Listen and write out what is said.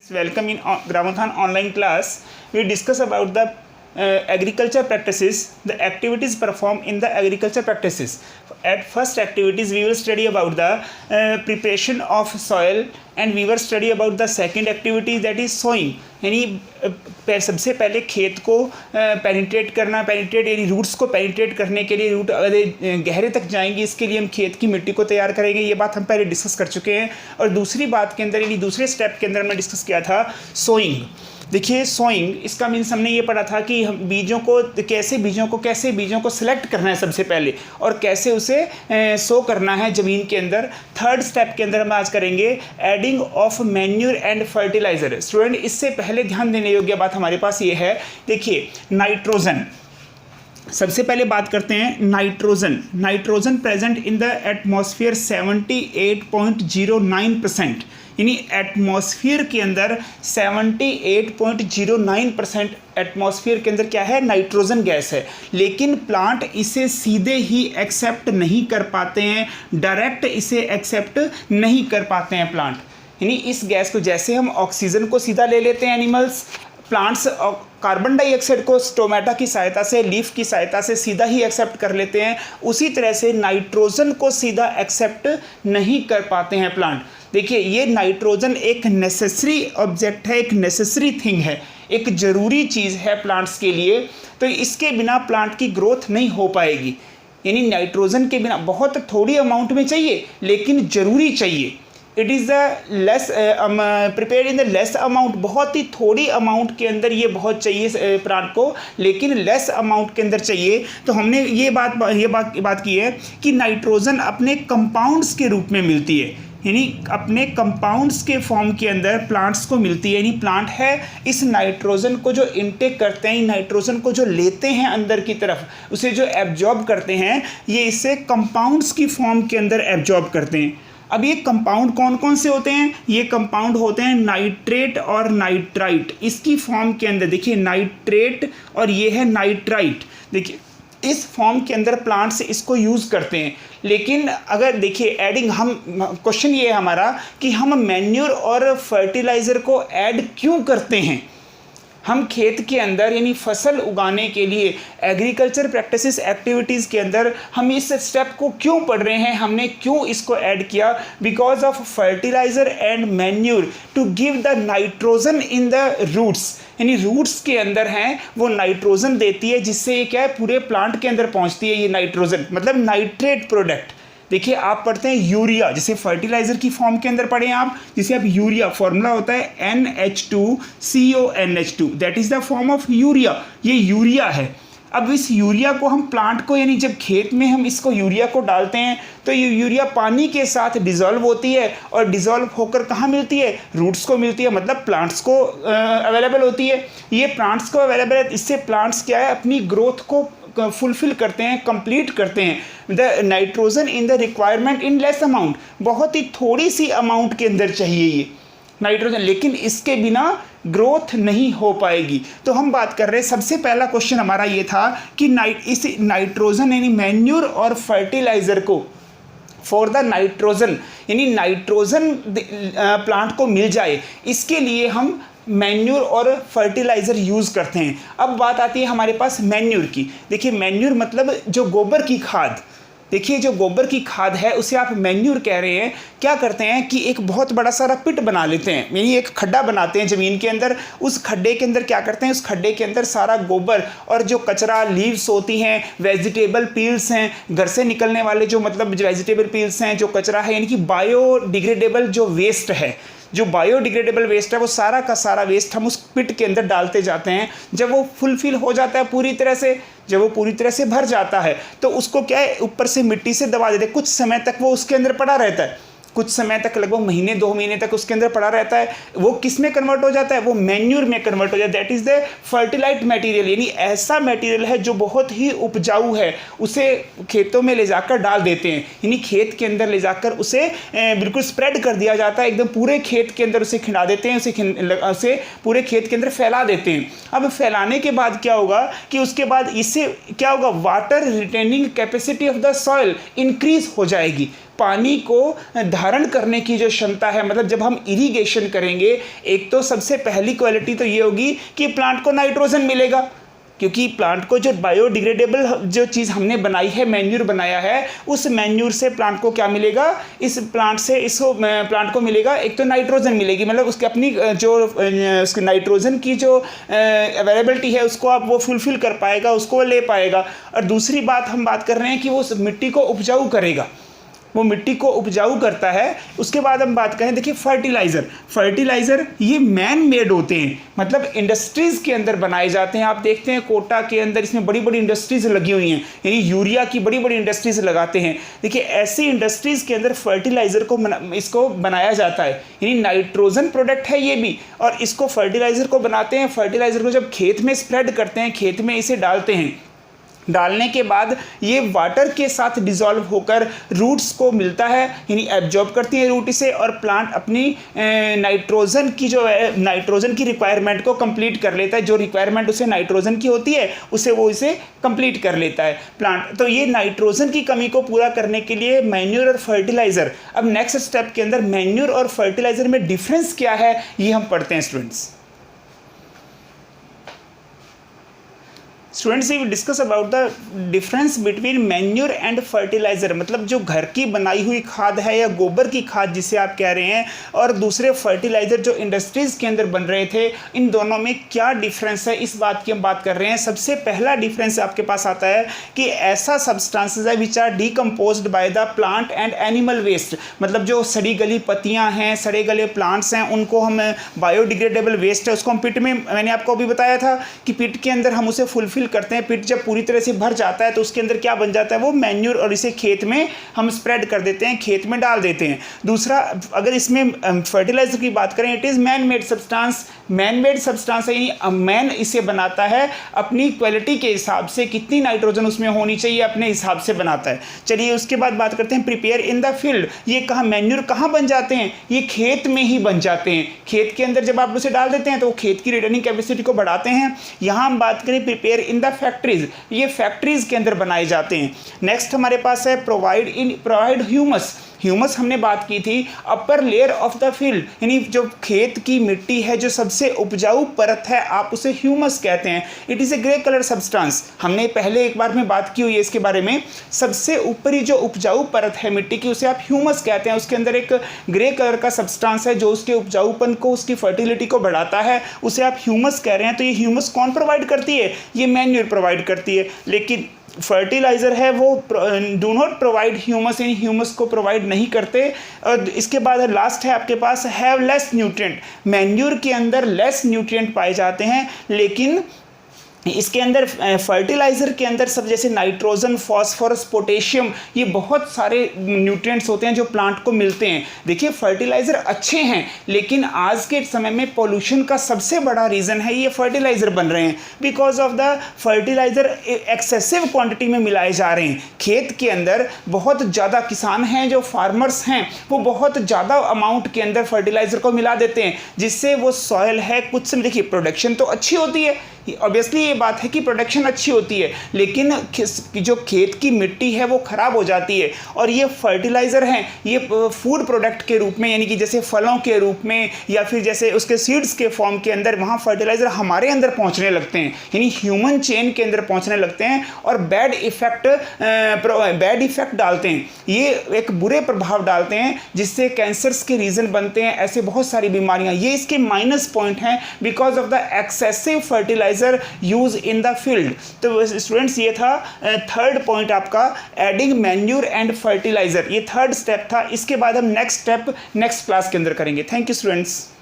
Welcome in Gramathan online class. We discuss about the agriculture practices, the activities performed in the agriculture practices. At first activities we will study about the preparation of soil and we will study about the second activity that is sowing. यानी सबसे पहले खेत को penetrate करना, penetrate यानी roots को penetrate करने के लिए रूट अगर गहरे तक जाएंगे इसके लिए हम खेत की मिट्टी को तैयार करेंगे। ये बात हम पहले डिस्कस कर चुके हैं। और दूसरी बात के अंदर यानी दूसरे स्टेप के अंदर हमने डिस्कस किया था सोइंग। देखिए सोइंग इसका मीन्स हमने ये पढ़ा था कि हम बीजों को सिलेक्ट करना है सबसे पहले और कैसे उसे सो करना है ज़मीन के अंदर। थर्ड स्टेप के अंदर हम आज करेंगे adding of manure and fertiliser. Student इससे पहले ध्यान देने योग्य बात हमारे पास ये है, देखिए नाइट्रोजन, सबसे पहले बात करते हैं nitrogen present in the atmosphere 78.09%, यानी एटमॉस्फेयर के अंदर 78.09% एटमॉस्फेयर के अंदर क्या है, नाइट्रोजन गैस है। लेकिन प्लांट इसे सीधे ही एक्सेप्ट नहीं कर पाते हैं, डायरेक्ट इसे एक्सेप्ट नहीं कर पाते हैं प्लांट। यानी इस गैस को जैसे हम ऑक्सीजन को सीधा ले लेते हैं एनिमल्स, प्लांट्स कार्बन डाइऑक्साइड को स्टोमेटा की सहायता से, लीफ की सहायता से सीधा ही एक्सेप्ट कर लेते हैं, उसी तरह से नाइट्रोजन को सीधा एक्सेप्ट नहीं कर पाते हैं प्लांट। देखिए ये नाइट्रोजन एक नेसेसरी ऑब्जेक्ट है, एक नेसेसरी थिंग है, एक ज़रूरी चीज़ है प्लांट्स के लिए। तो इसके बिना प्लांट की ग्रोथ नहीं हो पाएगी। यानी नाइट्रोजन के बिना बहुत थोड़ी अमाउंट में चाहिए लेकिन ज़रूरी चाहिए। It is the less prepare in the less amount, बहुत ही थोड़ी अमाउंट के अंदर ये बहुत चाहिए प्लांट को, लेकिन लेस अमाउंट के अंदर चाहिए। तो हमने ये बात की है कि नाइट्रोजन अपने कंपाउंड्स के रूप में मिलती है, यानी अपने कंपाउंड्स के फॉर्म के अंदर प्लांट्स को मिलती है। यानी प्लांट है इस नाइट्रोजन को जो इनटेक करते हैं, नाइट्रोजन को जो लेते हैं अंदर की तरफ, उसे जो एब्जॉर्ब करते हैं, ये इससे कंपाउंड्स की फॉर्म के अंदर एब्जॉर्ब करते हैं। अब ये कंपाउंड कौन कौन से होते हैं, ये कंपाउंड होते हैं नाइट्रेट और नाइट्राइट। इसकी फॉर्म के अंदर देखिए नाइट्रेट और ये है नाइट्राइट। देखिए इस फॉर्म के अंदर प्लांट्स इसको यूज़ करते हैं। लेकिन अगर देखिए एडिंग, हम क्वेश्चन ये है हमारा कि हम मैन्योर और फर्टिलाइज़र को ऐड क्यों करते हैं। हम खेत के अंदर यानी फसल उगाने के लिए एग्रीकल्चर प्रैक्टिसेस एक्टिविटीज़ के अंदर हम इस स्टेप को क्यों पढ़ रहे हैं, हमने क्यों इसको ऐड किया, because of fertilizer and manure to give the nitrogen in the roots. यानी रूट्स के अंदर हैं वो नाइट्रोजन देती है, जिससे ये क्या है पूरे प्लांट के अंदर पहुंचती है ये नाइट्रोजन, मतलब नाइट्रेट प्रोडक्ट। देखिए आप पढ़ते हैं यूरिया, जैसे फर्टिलाइज़र की फॉर्म के अंदर पढ़े हैं आप, जिसे आप यूरिया, फॉर्मूला होता है NH2CONH2, that is the form of urea. ये यूरिया है। अब इस यूरिया को हम प्लांट को, यानी जब खेत में हम इसको यूरिया को डालते हैं तो ये यूरिया पानी के साथ डिज़ोल्व होती है और डिज़ोल्व होकर कहाँ मिलती है, रूट्स को मिलती है, मतलब प्लांट्स को अवेलेबल होती है। ये प्लांट्स को अवेलेबल है, इससे प्लांट्स क्या है अपनी ग्रोथ को फुलफिल करते हैं, कंप्लीट करते हैं। The nitrogen in the requirement in less amount, बहुत ही थोड़ी सी अमाउंट के अंदर चाहिए ये नाइट्रोजन, लेकिन इसके बिना ग्रोथ नहीं हो पाएगी। तो हम बात कर रहे हैं, सबसे पहला क्वेश्चन हमारा ये था कि इस नाइट्रोजन यानी मैन्यूर और फर्टिलाइज़र को फॉर द नाइट्रोजन, यानी नाइट्रोजन प्लांट को मिल जाए, इसके लिए हम मैन्यूर और फर्टिलाइज़र यूज़ करते हैं। अब बात आती है हमारे पास मैन्यूर की। देखिए मैन्यूर मतलब जो गोबर की खाद, देखिए जो गोबर की खाद है उसे आप मैन्यूर कह रहे हैं। क्या करते हैं कि एक बहुत बड़ा सारा पिट बना लेते हैं, यानी एक खड्डा बनाते हैं ज़मीन के अंदर। उस खड्डे के अंदर क्या करते हैं, उस खड्डे के अंदर सारा गोबर और जो कचरा, लीव्स होती हैं, वेजिटेबल पील्स हैं, घर से निकलने वाले जो मतलब वेजिटेबल पील्स हैं, जो कचरा है, यानी कि बायोडिग्रेडेबल जो वेस्ट है, जो बायोडिग्रेडेबल वेस्ट है, वो सारा का सारा वेस्ट हम उस पिट के अंदर डालते जाते हैं। जब वो फुलफिल हो जाता है पूरी तरह से, जब वो पूरी तरह से भर जाता है तो उसको क्या है ऊपर से मिट्टी से दबा देते हैं। कुछ समय तक वो उसके अंदर पड़ा रहता है, कुछ समय तक, लगभग महीने 2 महीने तक उसके अंदर पड़ा रहता है। वो किस में कन्वर्ट हो जाता है, वो मैन्यूर में कन्वर्ट हो जाता है। दैट इज़ द फर्टिलाइट मटेरियल, यानी ऐसा मटेरियल है जो बहुत ही उपजाऊ है, उसे खेतों में ले जाकर डाल देते हैं। यानी खेत के अंदर ले जाकर उसे बिल्कुल स्प्रेड कर दिया जाता है, एकदम पूरे खेत के अंदर उसे खिला देते हैं, उसे पूरे खेत के अंदर फैला देते हैं। अब फैलाने के बाद क्या होगा कि उसके बाद इससे क्या होगा, water retaining capacity of the soil increase हो जाएगी। पानी को धारण करने की जो क्षमता है, मतलब जब हम इरिगेशन करेंगे, एक तो सबसे पहली क्वालिटी तो ये होगी कि प्लांट को नाइट्रोजन मिलेगा, क्योंकि प्लांट को जो बायोडिग्रेडेबल जो चीज़ हमने बनाई है, मैन्यूर बनाया है, उस मैन्यूर से प्लांट को क्या मिलेगा, इस प्लांट से इसको प्लांट को मिलेगा, एक तो नाइट्रोजन मिलेगी, मतलब उसकी अपनी जो उसकी नाइट्रोजन की जो अवेलेबिलिटी है उसको आप वो फुलफिल कर पाएगा, उसको ले पाएगा। और दूसरी बात हम बात कर रहे हैं कि वो उस मिट्टी को उपजाऊ करेगा, वो मिट्टी को उपजाऊ करता है। उसके बाद हम बात करें, देखिए फर्टिलाइज़र ये मैन मेड होते हैं, मतलब इंडस्ट्रीज़ के अंदर बनाए जाते हैं। आप देखते हैं कोटा के अंदर इसमें बड़ी बड़ी इंडस्ट्रीज़ लगी हुई हैं, यानी यूरिया की बड़ी बड़ी इंडस्ट्रीज़ लगाते हैं। देखिए ऐसी इंडस्ट्रीज़ के अंदर फर्टिलाइज़र को इसको बनाया जाता है, यानी नाइट्रोजन प्रोडक्ट है ये भी, और इसको फर्टिलाइज़र को बनाते हैं। फर्टिलाइज़र को जब खेत में स्प्रेड करते हैं, खेत में इसे डालते हैं, डालने के बाद ये वाटर के साथ डिज़ोल्व होकर रूट्स को मिलता है, यानी एब्जॉर्ब करती है रूट इसे, और प्लांट अपनी नाइट्रोजन की जो है नाइट्रोजन की रिक्वायरमेंट को कंप्लीट कर लेता है। जो रिक्वायरमेंट उसे नाइट्रोजन की होती है उसे वो इसे कंप्लीट कर लेता है प्लांट। तो ये नाइट्रोजन की कमी को पूरा करने के लिए मैन्यूर और फर्टिलाइज़र। अब नेक्स्ट स्टेप के अंदर मैन्यूर और फर्टिलाइज़र में डिफरेंस क्या है ये हम पढ़ते हैं students. Students we discuss about the difference between manure and fertilizer, मतलब जो घर की बनाई हुई खाद है या गोबर की खाद जिसे आप कह रहे हैं, और दूसरे फर्टिलाइज़र जो इंडस्ट्रीज़ के अंदर बन रहे थे, इन दोनों में क्या डिफरेंस है, इस बात की हम बात कर रहे हैं। सबसे पहला डिफरेंस आपके पास आता है कि ऐसा सब्सटेंसेस है which are decomposed by the plant and animal waste, मतलब जो सड़ी गली पत्तियाँ हैं, सड़े गले प्लांट्स हैं, उनको हम बायोडिग्रेडेबल वेस्ट है उसको हम पिट में, मैंने आपको अभी बताया था कि पिट के अंदर हम उसे फुलफिल करते हैं। पिट जब पूरी तरह से भर जाता है तो उसके अंदर क्या बन जाता है, वो मैन्यूर, और इसे खेत में हम स्प्रेड कर देते हैं, खेत में डाल देते हैं। दूसरा, अगर इसमें फर्टिलाइजर की बात करें, it is man made substance, man made substance है, यानी मैन इसे बनाता है अपनी क्वालिटी के हिसाब से, कितनी नाइट्रोजन उसमें होनी चाहिए अपने हिसाब से बनाता है। चलिए उसके बाद बात करते हैं प्रिपेयर इन द फील्ड। ये कहाँ मैन्यूर कहाँ बन जाते हैं, ये खेत में ही बन जाते हैं। खेत के अंदर जब आप उसे डाल देते हैं तो वो खेत की रिटर्निंग कैपेसिटी को बढ़ाते हैं। यहाँ हम बात करें प्रिपेयर इन द फैक्ट्रीज, ये फैक्ट्रीज के अंदर बनाए जाते हैं। नेक्स्ट हमारे पास है प्रोवाइड ह्यूमस। ह्यूमस हमने बात की थी, upper layer of the field, यानी जो खेत की मिट्टी है, जो सबसे उपजाऊ परत है, आप उसे ह्यूमस कहते हैं। It is a grey colour substance, हमने पहले एक बार में बात की हुई है इसके बारे में। सबसे ऊपरी जो उपजाऊ परत है मिट्टी की, उसे आप ह्यूमस कहते हैं। उसके अंदर एक ग्रे कलर का सब्सटेंस है जो उसके उपजाऊपन को, उसकी फर्टिलिटी को बढ़ाता है, उसे आप ह्यूमस कह रहे हैं। तो ये ह्यूमस कौन प्रोवाइड करती है, ये मैन्यूर प्रोवाइड करती है। लेकिन फर्टिलाइज़र है वो डू नॉट प्रोवाइड ह्यूमस, यानी ह्यूमस को प्रोवाइड नहीं करते। और इसके बाद लास्ट है आपके पास हैव लेस न्यूट्रिएंट। मैन्यूर के अंदर लेस न्यूट्रिएंट पाए जाते हैं, लेकिन इसके अंदर फर्टिलाइज़र के अंदर सब जैसे नाइट्रोजन, फॉस्फोरस, पोटेशियम, ये बहुत सारे न्यूट्रिएंट्स होते हैं जो प्लांट को मिलते हैं। देखिए फर्टिलाइज़र अच्छे हैं, लेकिन आज के समय में पोल्यूशन का सबसे बड़ा रीज़न है ये फर्टिलाइज़र बन रहे हैं, because of the fertiliser excessive quantity में मिलाए जा रहे हैं। खेत के अंदर बहुत ज़्यादा किसान हैं, जो फार्मर्स हैं, वो बहुत ज़्यादा अमाउंट के अंदर फर्टिलाइज़र को मिला देते हैं, जिससे वो सॉयल है कुछ समय, देखिए प्रोडक्शन तो अच्छी होती है, ऑब्वियसली ये बात है कि प्रोडक्शन अच्छी होती है, लेकिन जो खेत की मिट्टी है वो ख़राब हो जाती है। और ये फर्टिलाइज़र हैं, ये फूड प्रोडक्ट के रूप में, यानी कि जैसे फलों के रूप में या फिर जैसे उसके सीड्स के फॉर्म के अंदर, वहाँ फर्टिलाइज़र हमारे अंदर पहुँचने लगते हैं, यानी ह्यूमन चेन के अंदर पहुँचने लगते हैं और बैड इफ़ेक्ट डालते हैं। ये एक बुरे प्रभाव डालते हैं जिससे कैंसर्स के रीज़न बनते हैं, ऐसे बहुत सारी बीमारियाँ, ये इसके माइनस पॉइंट हैं because of the excessive fertiliser use in the field. तो स्टूडेंट्स ये था थर्ड पॉइंट आपका, एडिंग मैन्यूर एंड फर्टिलाइजर, ये थर्ड स्टेप था। इसके बाद हम नेक्स्ट स्टेप नेक्स्ट क्लास के अंदर करेंगे। Thank you students.